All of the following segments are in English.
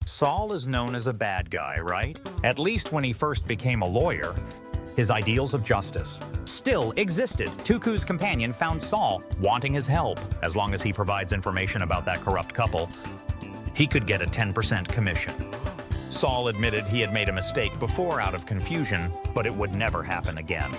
Saul is known as a bad guy, right? At least when he first became a lawyer. His ideals of justice still existed. Tuku's companion found Saul wanting his help. As long as he provides information about that corrupt couple, he could get a 10% commission. Saul admitted he had made a mistake before out of confusion, but it would never happen again.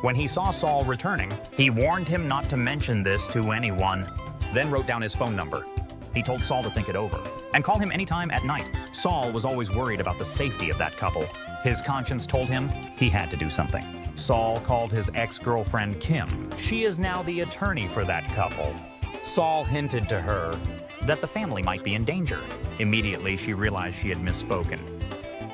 When he saw Saul returning, he warned him not to mention this to anyone, then wrote down his phone number. He told Saul to think it over and call him anytime at night. Saul was always worried about the safety of that couple. His conscience told him he had to do something. Saul called his ex-girlfriend Kim. She is now the attorney for that couple. Saul hinted to her that the family might be in danger. Immediately, she realized she had misspoken.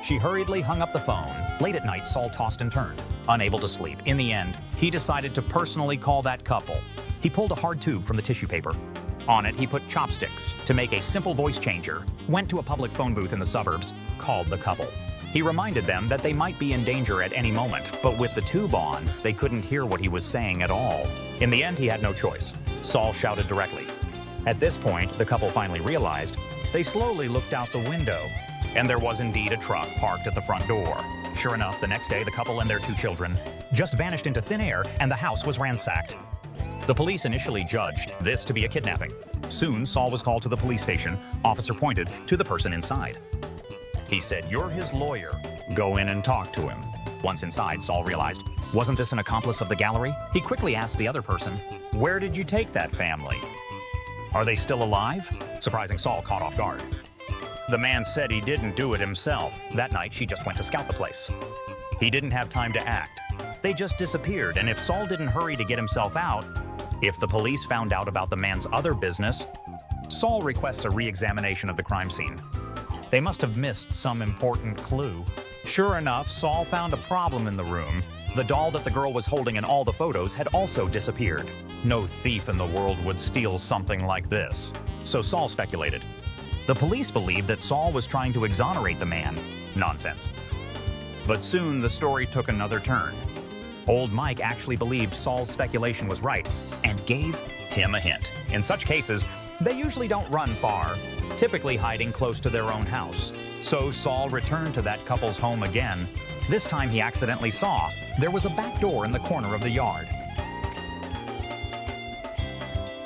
She hurriedly hung up the phone. Late at night, Saul tossed and turned, unable to sleep. In the end, he decided to personally call that couple. He pulled a hard tube from the tissue paper. On it, he put chopsticks to make a simple voice changer, went to a public phone booth in the suburbs, called the couple. He reminded them that they might be in danger at any moment, but with the tube on, they couldn't hear what he was saying at all. In the end, he had no choice. Saul shouted directly. At this point, the couple finally realized. They slowly looked out the window, and there was indeed a truck parked at the front door. Sure enough, the next day, the couple and their 2 children just vanished into thin air, and the house was ransacked. The police initially judged this to be a kidnapping. Soon, Saul was called to the police station. Officer pointed to the person inside. He said, "You're his lawyer. Go in and talk to him." Once inside, Saul realized, wasn't this an accomplice of the gallery? He quickly asked the other person, "Where did you take that family? Are they still alive?" Surprising Saul caught off guard. The man said he didn't do it himself. That night, she just went to scout the place. He didn't have time to act. They just disappeared, and if Saul didn't hurry to get himself out, if the police found out about the man's other business, Saul requests a re-examination of the crime scene. They must have missed some important clue. Sure enough, Saul found a problem in the room. The doll that the girl was holding in all the photos had also disappeared. No thief in the world would steal something like this. So Saul speculated. The police believed that Saul was trying to exonerate the man. Nonsense. But soon the story took another turn. Old Mike actually believed Saul's speculation was right and gave him a hint. In such cases, they usually don't run far, typically hiding close to their own house. So Saul returned to that couple's home again. This time he accidentally saw there was a back door in the corner of the yard.